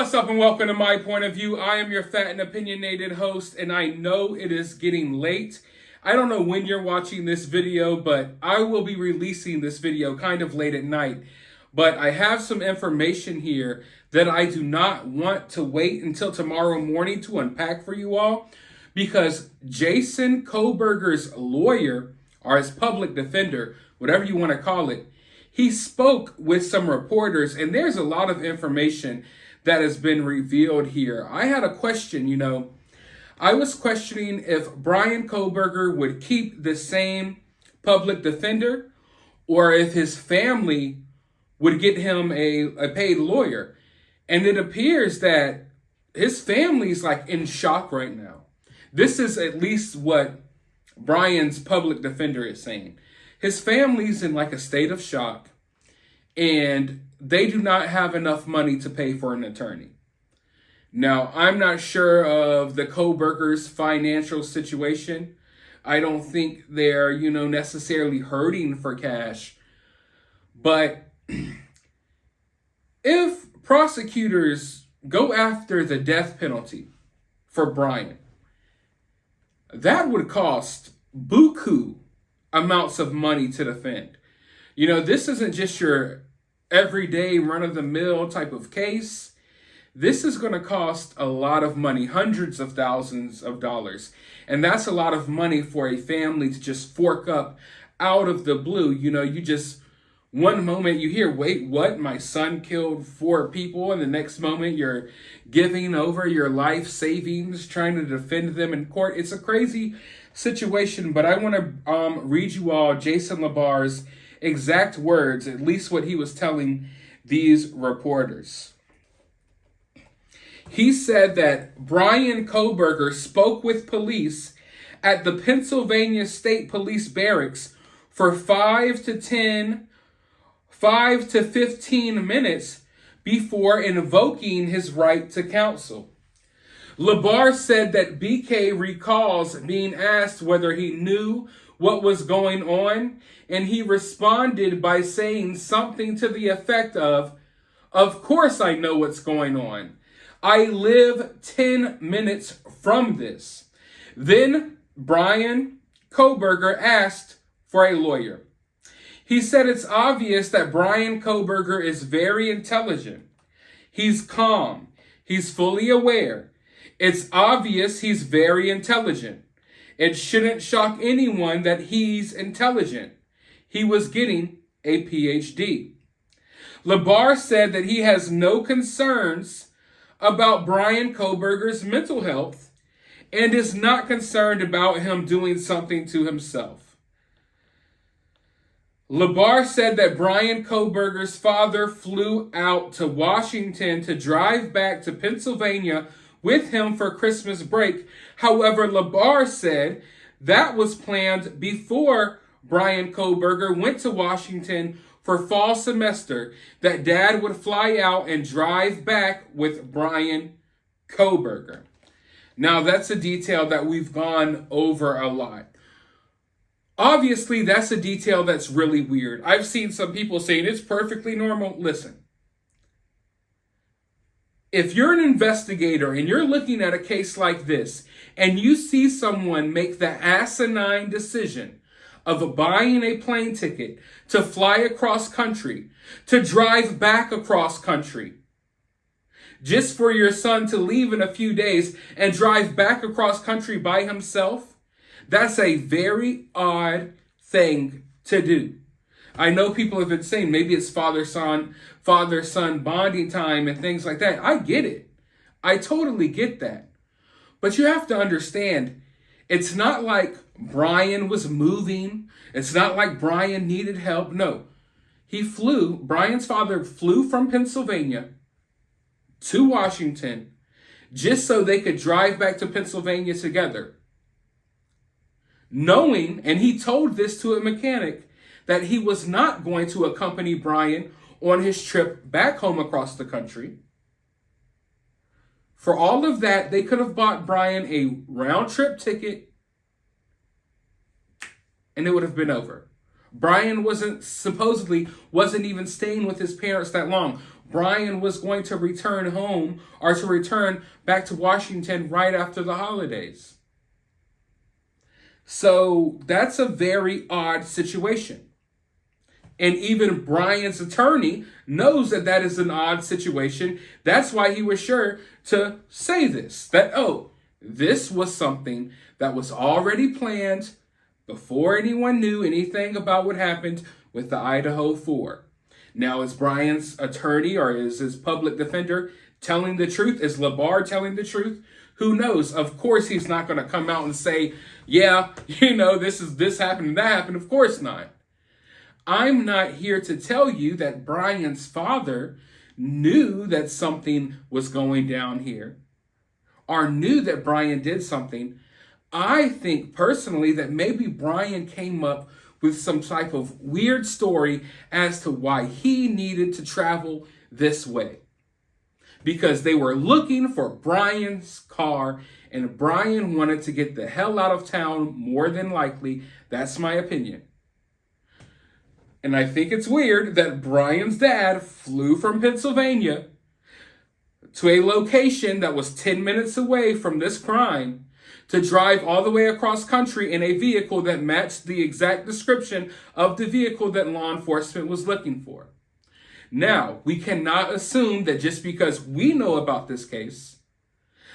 What's up and welcome to My Point of View. I am your fat and opinionated host, and I know it is getting late. I don't know when you're watching this video, but I will be releasing this video kind of late at night. But I have some information here that I do not want to wait until tomorrow morning to unpack for you all, because Jason Kohburger's lawyer, or his public defender, whatever you want to call it, he spoke with some reporters, and there's a lot of information that has been revealed here. I had a question, I was questioning if Bryan Kohburger would keep the same public defender or if his family would get him a paid lawyer. And it appears that his family's like in shock right now. This is at least what Bryan's public defender is saying. His family's in like a state of shock, and they do not have enough money to pay for an attorney. Now, I'm not sure of the Kohburgers' financial situation. I don't think they're, necessarily hurting for cash. But if prosecutors go after the death penalty for Bryan, that would cost buku amounts of money to defend. This isn't just your everyday run-of-the-mill type of case. This is going to cost a lot of money, hundreds of thousands of dollars. And that's a lot of money for a family to just fork up out of the blue. You just, one moment you hear, wait, what? My son killed 4 people. And the next moment you're giving over your life savings, trying to defend them in court. It's a crazy situation, but I want to read you all Jason LeBar's exact words, at least what he was telling these reporters. He said that Bryan Kohburger spoke with police at the Pennsylvania State Police Barracks for 5 to 15 minutes before invoking his right to counsel. LeBar said that BK recalls being asked whether he knew what was going on, and he responded by saying something to the effect of course I know what's going on. I live 10 minutes from this. Then Bryan Kohburger asked for a lawyer. He said it's obvious that Bryan Kohburger is very intelligent. He's calm. He's fully aware. It's obvious he's very intelligent. It shouldn't shock anyone that he's intelligent. He was getting a PhD. LeBar said that he has no concerns about Bryan Kohburger's mental health and is not concerned about him doing something to himself. LeBar said that Bryan Kohburger's father flew out to Washington to drive back to Pennsylvania with him for Christmas break. However, LeBar said that was planned before Bryan Kohburger went to Washington for fall semester, that Dad would fly out and drive back with Bryan Kohburger. Now, that's a detail that we've gone over a lot. Obviously, that's a detail that's really weird. I've seen some people saying it's perfectly normal. Listen. If you're an investigator and you're looking at a case like this and you see someone make the asinine decision of buying a plane ticket to fly across country, to drive back across country, just for your son to leave in a few days and drive back across country by himself, that's a very odd thing to do. I know people have been saying maybe it's father-son bonding time and things like that. I get it. I totally get that. But you have to understand, it's not like Bryan was moving. It's not like Bryan needed help. No. Bryan's father flew from Pennsylvania to Washington just so they could drive back to Pennsylvania together. Knowing, and he told this to a mechanic, that he was not going to accompany Bryan on his trip back home across the country. For all of that, they could have bought Bryan a round-trip ticket, and it would have been over. Bryan wasn't even staying with his parents that long. Bryan was going to return home or to return back to Washington right after the holidays. So that's a very odd situation. And even Bryan's attorney knows that that is an odd situation. That's why he was sure to say this, that, oh, this was something that was already planned before anyone knew anything about what happened with the Idaho 4. Now, is Bryan's attorney or is his public defender telling the truth? Is llers telling the truth? Who knows? Of course, he's not going to come out and say, yeah, this happened and that happened. Of course not. I'm not here to tell you that Bryan's father knew that something was going down here or knew that Bryan did something. I think personally that maybe Bryan came up with some type of weird story as to why he needed to travel this way. Because they were looking for Bryan's car and Bryan wanted to get the hell out of town more than likely. That's my opinion. And I think it's weird that Bryan's dad flew from Pennsylvania to a location that was 10 minutes away from this crime to drive all the way across country in a vehicle that matched the exact description of the vehicle that law enforcement was looking for. Now, we cannot assume that just because we know about this case,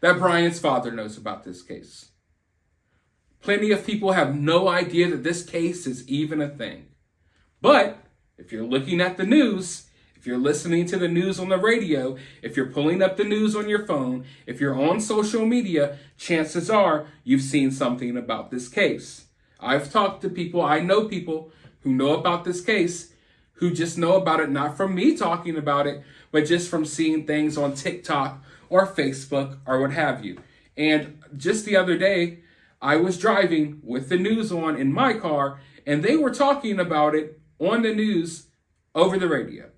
that Bryan's father knows about this case. Plenty of people have no idea that this case is even a thing. But if you're looking at the news, if you're listening to the news on the radio, if you're pulling up the news on your phone, if you're on social media, chances are you've seen something about this case. I've talked to people, I know people who know about this case, who just know about it not from me talking about it, but just from seeing things on TikTok or Facebook or what have you. And just the other day, I was driving with the news on in my car, and they were talking about it on the news over the radio.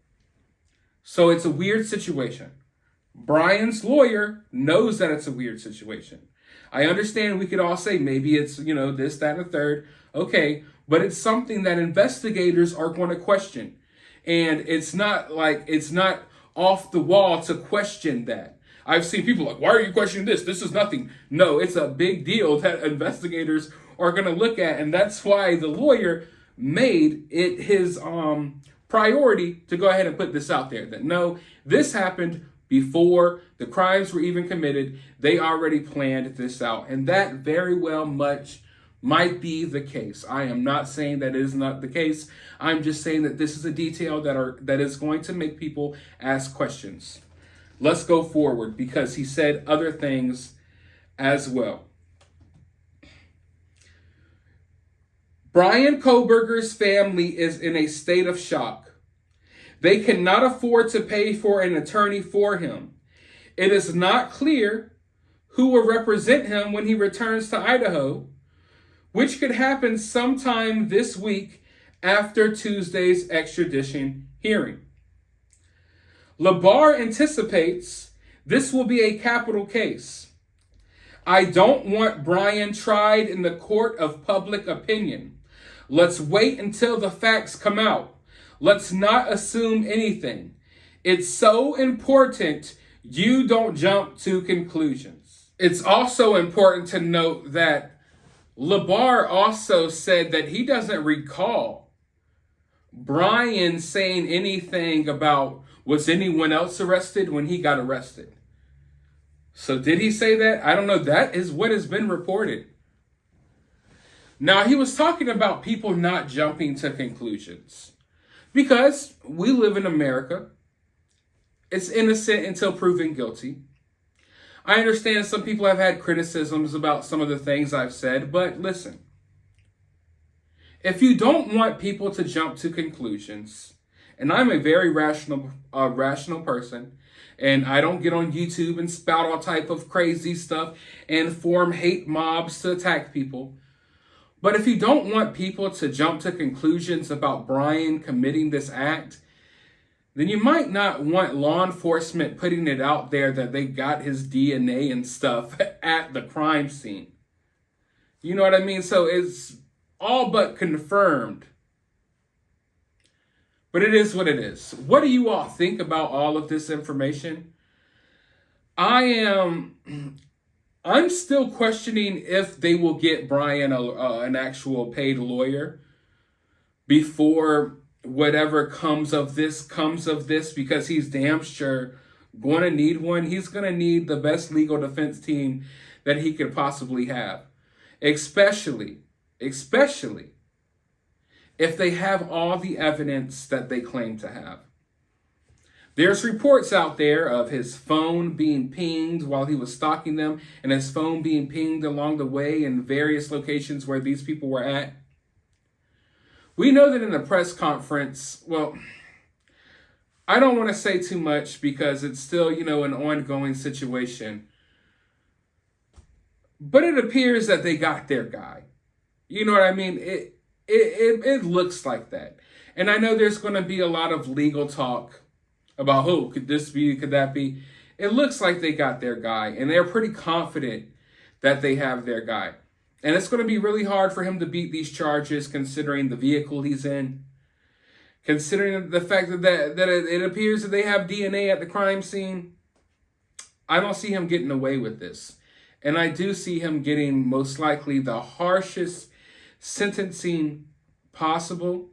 So it's a weird situation. Bryan's lawyer knows that it's a weird situation. I understand we could all say maybe it's, this, that, and the third. Okay, but it's something that investigators are going to question. And it's not off the wall to question that. I've seen people like, why are you questioning this? This is nothing. No, it's a big deal that investigators are going to look at. And that's why the lawyer made it his priority to go ahead and put this out there. That no, this happened before the crimes were even committed. They already planned this out. And that very well much might be the case. I am not saying that it is not the case. I'm just saying that this is a detail that is going to make people ask questions. Let's go forward because he said other things as well. Bryan Kohburger's family is in a state of shock. They cannot afford to pay for an attorney for him. It is not clear who will represent him when he returns to Idaho, which could happen sometime this week after Tuesday's extradition hearing. llers anticipates this will be a capital case. I don't want Bryan tried in the court of public opinion. Let's wait until the facts come out. Let's not assume anything. It's so important you don't jump to conclusions. It's also important to note that llers also said that he doesn't recall Bryan saying anything about was anyone else arrested when he got arrested. So did he say that? I don't know. That is what has been reported. Now, he was talking about people not jumping to conclusions because we live in America. It's innocent until proven guilty. I understand some people have had criticisms about some of the things I've said, but listen. If you don't want people to jump to conclusions, and I'm a very rational person, and I don't get on YouTube and spout all type of crazy stuff and form hate mobs to attack people. But if you don't want people to jump to conclusions about Bryan committing this act, then you might not want law enforcement putting it out there that they got his DNA and stuff at the crime scene. You know what I mean? So it's all but confirmed. But it is what it is. What do you all think about all of this information? I'm still questioning if they will get Bryan an actual paid lawyer before whatever comes of this, because he's damn sure going to need one. He's going to need the best legal defense team that he could possibly have, especially if they have all the evidence that they claim to have. There's reports out there of his phone being pinged while he was stalking them, and his phone being pinged along the way in various locations where these people were at. We know that in the press conference, well, I don't want to say too much because it's still, an ongoing situation. But it appears that they got their guy. You know what I mean? It looks like that. And I know there's going to be a lot of legal talk about who could this be, could that be. It looks like they got their guy, and they're pretty confident that they have their guy. And it's going to be really hard for him to beat these charges, considering the vehicle he's in, considering the fact that it appears that they have DNA at the crime scene. I don't see him getting away with this. And I do see him getting most likely the harshest sentencing possible.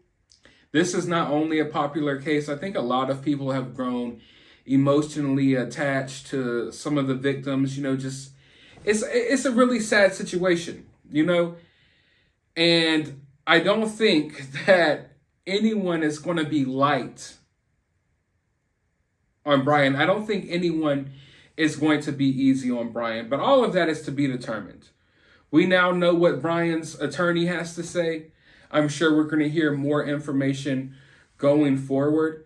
This is not only a popular case. I think a lot of people have grown emotionally attached to some of the victims. Just it's a really sad situation, and I don't think that anyone is going to be light on Bryan. I don't think anyone is going to be easy on Bryan, but all of that is to be determined. We now know what Bryan's attorney has to say. I'm sure we're going to hear more information going forward.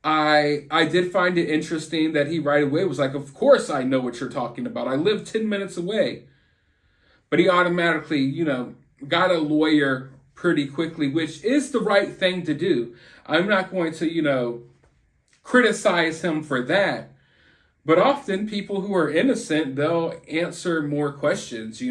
I did find it interesting that he right away was like, of course I know what you're talking about. I live 10 minutes away. But he automatically, got a lawyer pretty quickly, which is the right thing to do. I'm not going to, criticize him for that. But often people who are innocent, they'll answer more questions,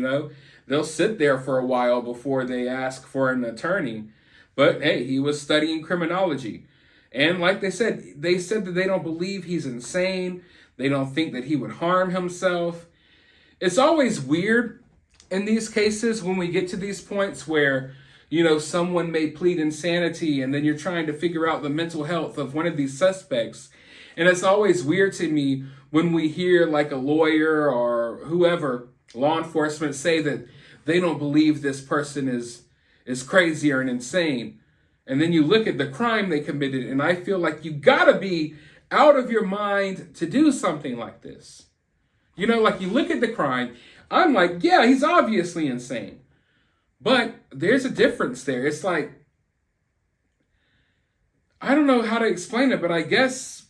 They'll sit there for a while before they ask for an attorney. But hey, he was studying criminology. And like they said that they don't believe he's insane. They don't think that he would harm himself. It's always weird in these cases when we get to these points where, someone may plead insanity and then you're trying to figure out the mental health of one of these suspects. And it's always weird to me when we hear like a lawyer or whoever, law enforcement, say that they don't believe this person is crazy or insane. And then you look at the crime they committed, and I feel like you gotta be out of your mind to do something like this. Like you look at the crime, I'm like, yeah, he's obviously insane. But there's a difference there. It's like, I don't know how to explain it, but I guess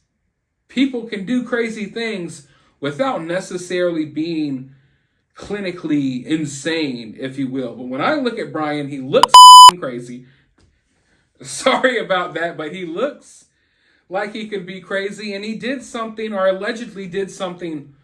people can do crazy things without necessarily being clinically insane, if you will. But when I look at Bryan, he looks crazy. Sorry about that, but he looks like he could be crazy, and he did something, or allegedly did something,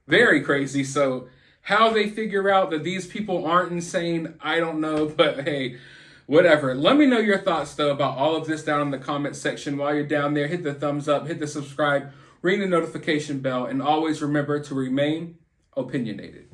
very crazy. So how they figure out that these people aren't insane, I don't know, but hey, whatever. Let me know your thoughts, though, about all of this down in the comment section. While you're down there, hit the thumbs up, hit the subscribe, ring the notification bell, and always remember to remain opinionated.